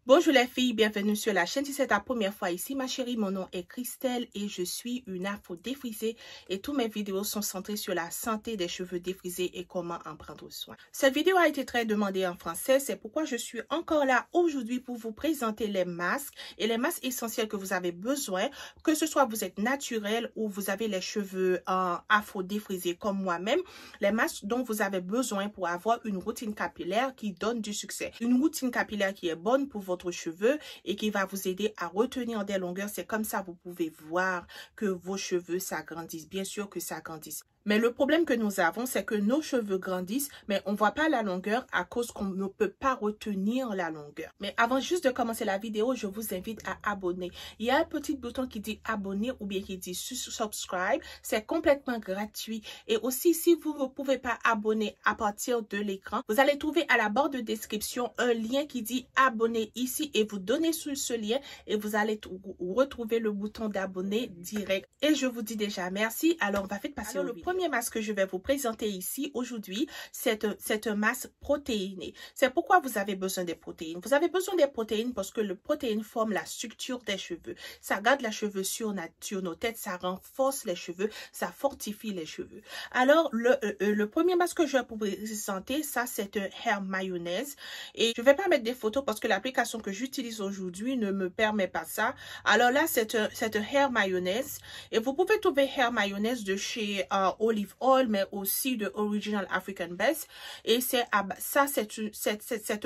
Bonjour les filles, bienvenue sur la chaîne. Si c'est ta première fois ici, ma chérie, mon nom est Christelle et je suis une afro défrisée et toutes mes vidéos sont centrées sur la santé des cheveux défrisés et comment en prendre soin. Cette vidéo a été très demandée en français, c'est pourquoi je suis encore là aujourd'hui pour vous présenter les masques et les masques essentiels que vous avez besoin, que ce soit vous êtes naturel ou vous avez les cheveux afro défrisés comme moi-même, les masques dont vous avez besoin pour avoir une routine capillaire qui donne du succès. Une routine capillaire qui est bonne pour votre cheveux et qui va vous aider à retenir des longueurs. C'est comme ça vous pouvez voir que vos cheveux s'agrandissent. Bien sûr que ça grandisse. Mais le problème que nous avons, c'est que nos cheveux grandissent, mais on ne voit pas la longueur à cause qu'on ne peut pas retenir la longueur. Mais avant juste de commencer la vidéo, je vous invite à abonner. Il y a un petit bouton qui dit abonner ou bien qui dit subscribe. C'est complètement gratuit. Et aussi, si vous ne pouvez pas abonner à partir de l'écran, vous allez trouver à la barre de description un lien qui dit abonner ici et vous donnez sur ce lien et vous allez retrouver le bouton d'abonner direct. Et je vous dis déjà merci. Alors, on va vite passer au vidéo. Le premier masque que je vais vous présenter ici aujourd'hui, c'est un masque protéiné. C'est pourquoi vous avez besoin des protéines. Vous avez besoin des protéines parce que le protéine forme la structure des cheveux. Ça garde la cheveux sur nos têtes, ça renforce les cheveux, ça fortifie les cheveux. Alors, le premier masque que je vais vous présenter, ça c'est un hair mayonnaise. Et je ne vais pas mettre des photos parce que l'application que j'utilise aujourd'hui ne me permet pas ça. Alors là, c'est un hair mayonnaise. Et vous pouvez trouver hair mayonnaise de chez Olive Oil, mais aussi de Original African Best. Et c'est un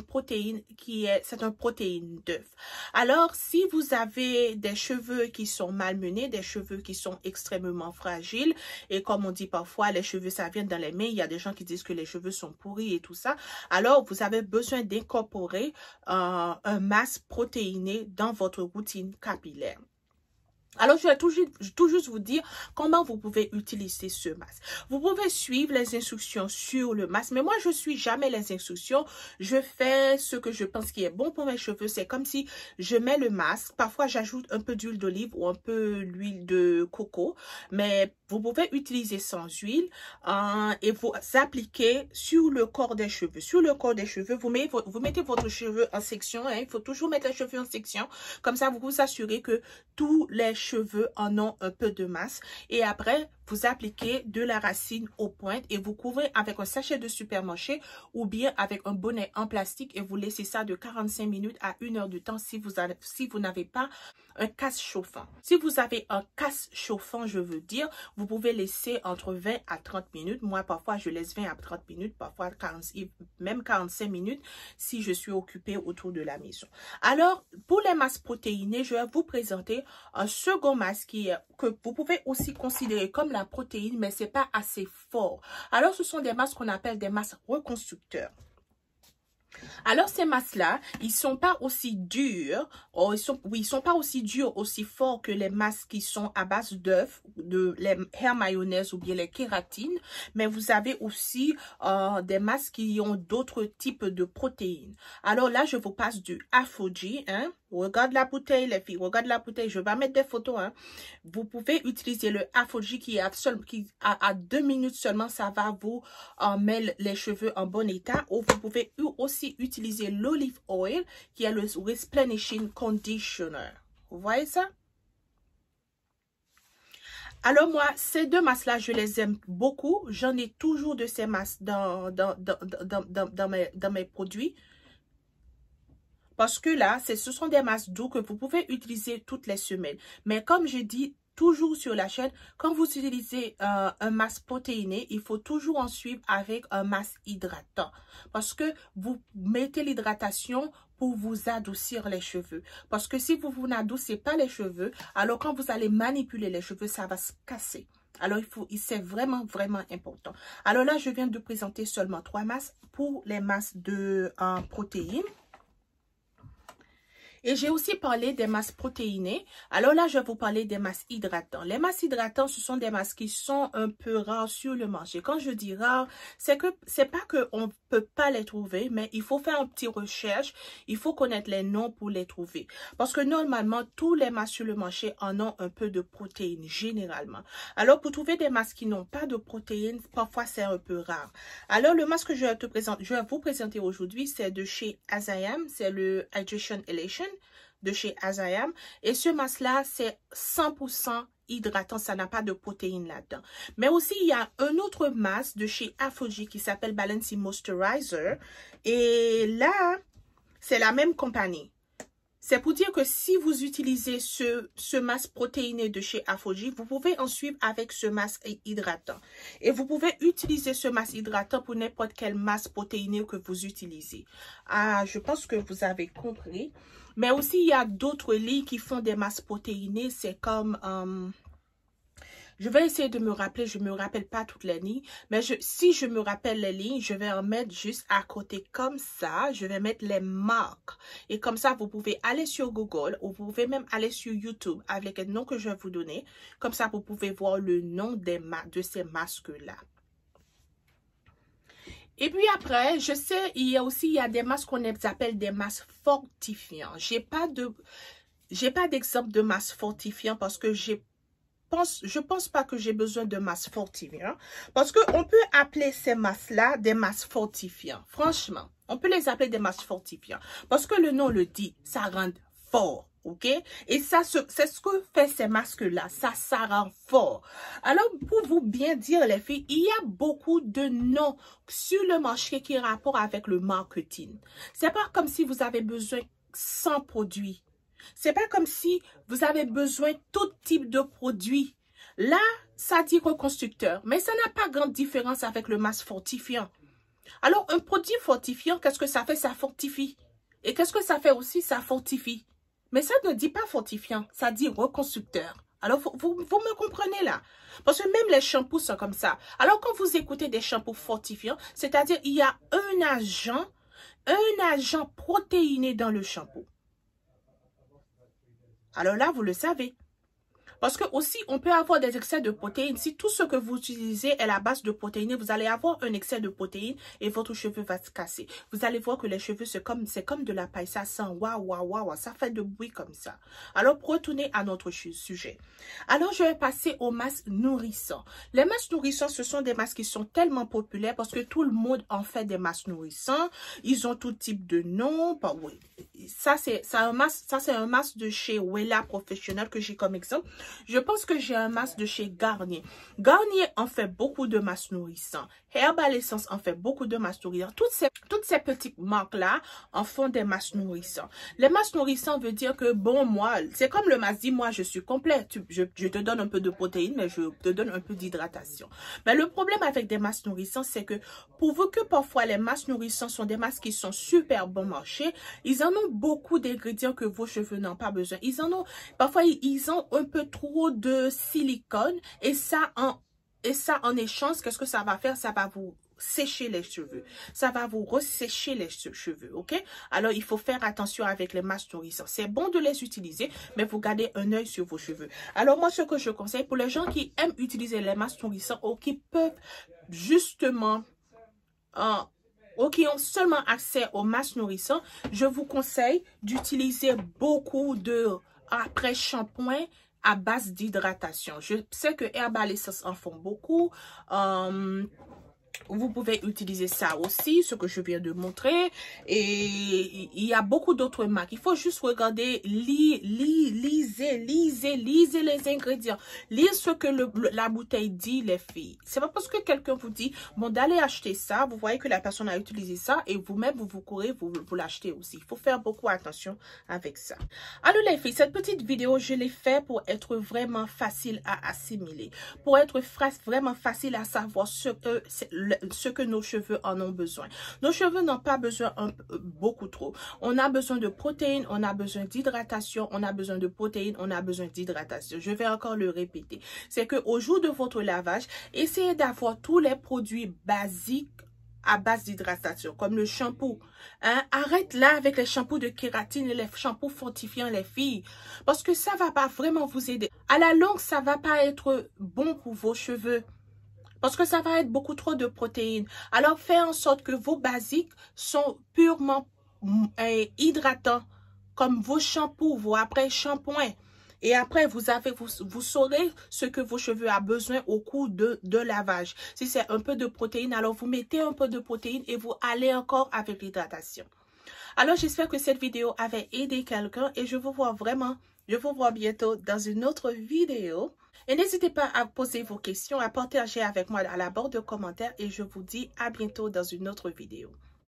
protéine c'est un protéine d'œuf. Alors, si vous avez des cheveux qui sont malmenés, des cheveux qui sont extrêmement fragiles, et comme on dit parfois, les cheveux, ça vient dans les mains, il y a des gens qui disent que les cheveux sont pourris et tout ça. Alors, vous avez besoin d'incorporer un masque protéiné dans votre routine capillaire. Alors, je vais tout juste vous dire comment vous pouvez utiliser ce masque. Vous pouvez suivre les instructions sur le masque, mais moi, je ne suis jamais les instructions. Je fais ce que je pense qui est bon pour mes cheveux. C'est comme si je mets le masque. Parfois, j'ajoute un peu d'huile d'olive ou un peu d'huile de coco, mais vous pouvez utiliser sans huile et vous appliquez sur le corps des cheveux. Sur le corps des cheveux, vous mettez votre cheveu en section. Hein. Il faut toujours mettre les cheveux en section. Comme ça, vous vous assurez que tous les cheveux en ont un peu de masse. Et après, vous appliquez de la racine aux pointes et vous couvrez avec un sachet de supermarché ou bien avec un bonnet en plastique et vous laissez ça de 45 minutes à 1 heure de temps si vous n'avez pas un casse chauffant. Si vous avez un casse chauffant, je veux dire, vous pouvez laisser entre 20 à 30 minutes. Moi, parfois, je laisse 20 à 30 minutes, parfois même 45 minutes si je suis occupée autour de la maison. Alors, pour les masques protéinés, je vais vous présenter un second masque que vous pouvez aussi considérer comme la protéine, mais c'est pas assez fort. Alors, ce sont des masques qu'on appelle des masques reconstructeurs. Alors, ces masques-là, ils sont pas aussi durs, ils sont pas aussi durs, aussi forts que les masques qui sont à base d'œufs, les hair mayonnaise ou bien les kératines, mais vous avez aussi des masques qui ont d'autres types de protéines. Alors là, je vous passe du ApHogee, hein. Regarde la bouteille, les filles, regarde la bouteille. Je vais mettre des photos, hein. Vous pouvez utiliser le ApHogee qui à 2 minutes seulement, ça va vous mettre les cheveux en bon état. Ou vous pouvez aussi utiliser l'olive oil qui est le Replenishing Conditioner. Vous voyez ça? Alors moi, ces deux masques-là, je les aime beaucoup. J'en ai toujours de ces masques dans mes produits. Parce que là, ce sont des masques doux que vous pouvez utiliser toutes les semaines. Mais comme je dis toujours sur la chaîne, quand vous utilisez un masque protéiné, il faut toujours en suivre avec un masque hydratant. Parce que vous mettez l'hydratation pour vous adoucir les cheveux. Parce que si vous n'adoucissez pas les cheveux, alors quand vous allez manipuler les cheveux, ça va se casser. Alors, c'est vraiment, vraiment important. Alors là, je viens de présenter seulement 3 masques pour les masques de protéines. Et j'ai aussi parlé des masques protéinés. Alors là, je vais vous parler des masques hydratants. Les masques hydratants, ce sont des masques qui sont un peu rares sur le marché. Quand je dis rares, c'est pas qu'on ne peut pas les trouver, mais il faut faire un petit recherche. Il faut connaître les noms pour les trouver. Parce que normalement, tous les masques sur le marché en ont un peu de protéines, généralement. Alors, pour trouver des masques qui n'ont pas de protéines, parfois c'est un peu rare. Alors, le masque que je vais vous présenter aujourd'hui, c'est de chez Azayam. C'est le Hydration Elation de chez Azayam. Et ce masque-là, c'est 100% hydratant, ça n'a pas de protéines là-dedans. Mais aussi, il y a un autre masque de chez Aphogee qui s'appelle Balancing Moisturizer. Et là, c'est la même compagnie. C'est pour dire que si vous utilisez ce masque protéiné de chez Aphogee, vous pouvez en suivre avec ce masque hydratant. Et vous pouvez utiliser ce masque hydratant pour n'importe quel masque protéiné que vous utilisez. Ah, je pense que vous avez compris. Mais aussi, il y a d'autres lignes qui font des masques protéinés. C'est comme... je vais essayer de me rappeler, je ne me rappelle pas toutes les lignes, mais si je me rappelle les lignes, je vais en mettre juste à côté comme ça. Je vais mettre les marques. Et comme ça, vous pouvez aller sur Google ou vous pouvez même aller sur YouTube avec le nom que je vais vous donner. Comme ça, vous pouvez voir le nom de ces masques-là. Et puis après, je sais, il y a des masques qu'on appelle des masques fortifiants. J'ai pas d'exemple de masques fortifiants parce que je pense pas que j'ai besoin de masques fortifiants. Parce qu'on peut appeler ces masques-là des masques fortifiants. Franchement, on peut les appeler des masques fortifiants. Parce que le nom le dit, ça rend fort. OK? Et ça, c'est ce que fait ces masques-là. Ça rend fort. Alors, pour vous bien dire, les filles, il y a beaucoup de noms sur le marché qui ont rapport avec le marketing. C'est pas comme si vous avez besoin de 100 produits. C'est pas comme si vous avez besoin de tout type de produits. Là, ça dit reconstructeur. Mais ça n'a pas grande différence avec le masque fortifiant. Alors, un produit fortifiant, qu'est-ce que ça fait? Ça fortifie. Et qu'est-ce que ça fait aussi? Ça fortifie. Mais ça ne dit pas fortifiant, ça dit reconstructeur. Alors, vous me comprenez là? Parce que même les shampoings sont comme ça. Alors, quand vous écoutez des shampoings fortifiants, c'est-à-dire il y a un agent protéiné dans le shampoing. Alors là, vous le savez. Parce que aussi, on peut avoir des excès de protéines. Si tout ce que vous utilisez est la base de protéines, vous allez avoir un excès de protéines et votre cheveu va se casser. Vous allez voir que les cheveux, c'est comme de la paille. Ça sent waouh, waouh, waouh. Ça fait de bruit comme ça. Alors, pour retourner à notre sujet. Alors, je vais passer aux masques nourrissants. Les masques nourrissants, ce sont des masques qui sont tellement populaires parce que tout le monde en fait des masques nourrissants. Ils ont tout type de noms. Oui. Ça, c'est un masque de chez Wella Professionnel que j'ai comme exemple. Je pense que j'ai un masque de chez Garnier. Garnier en fait beaucoup de masques nourrissants. Herbal Essence en fait beaucoup de masques nourrissants. Toutes ces petites marques-là en font des masques nourrissants. Les masques nourrissants veut dire que, bon, moi, c'est comme le masque dit, moi, je suis complet. Je te donne un peu de protéines, mais je te donne un peu d'hydratation. Mais le problème avec des masques nourrissants, c'est que, pourvu que parfois les masques nourrissants sont des masques qui sont super bon marché, ils en ont beaucoup d'ingrédients que vos cheveux n'ont pas besoin. Parfois, ils ont un peu trop de silicone et ça en échange, qu'est-ce que ça va faire? Ça va vous sécher les cheveux. Ça va vous ressécher les cheveux, ok? Alors, il faut faire attention avec les masques nourrissants. C'est bon de les utiliser, mais vous gardez un œil sur vos cheveux. Alors, moi, ce que je conseille pour les gens qui aiment utiliser les masques nourrissants ou qui peuvent justement... ou qui ont seulement accès aux masques nourrissants, je vous conseille d'utiliser beaucoup de après-shampoing à base d'hydratation. Je sais que Herbal Essence en font beaucoup. Vous pouvez utiliser ça aussi, ce que je viens de montrer. Et il y a beaucoup d'autres marques. Il faut juste regarder, lisez les ingrédients. Lisez ce que la bouteille dit, les filles. C'est pas parce que quelqu'un vous dit, bon, d'aller acheter ça, vous voyez que la personne a utilisé ça et vous-même, vous courez, vous l'achetez aussi. Il faut faire beaucoup attention avec ça. Alors, les filles, cette petite vidéo, je l'ai fait pour être vraiment facile à assimiler. Pour être vraiment facile à savoir ce que nos cheveux en ont besoin. Nos cheveux n'ont pas besoin beaucoup trop. On a besoin de protéines, on a besoin d'hydratation, on a besoin de protéines, on a besoin d'hydratation. Je vais encore le répéter. C'est qu'au jour de votre lavage, essayez d'avoir tous les produits basiques à base d'hydratation, comme le shampooo. Hein? Arrête là avec les shampoos de kératine et les shampoos fortifiants, les filles. Parce que ça va pas vraiment vous aider. À la longue, ça va pas être bon pour vos cheveux. Parce que ça va être beaucoup trop de protéines. Alors, faites en sorte que vos basiques sont purement hydratants. Comme vos shampoos, vos après-shampoings. Et après, vous saurez ce que vos cheveux ont besoin au cours de lavage. Si c'est un peu de protéines, alors vous mettez un peu de protéines et vous allez encore avec l'hydratation. Alors, j'espère que cette vidéo avait aidé quelqu'un et je vous vois bientôt dans une autre vidéo. Et n'hésitez pas à poser vos questions, à partager avec moi à la barre de commentaires et je vous dis à bientôt dans une autre vidéo.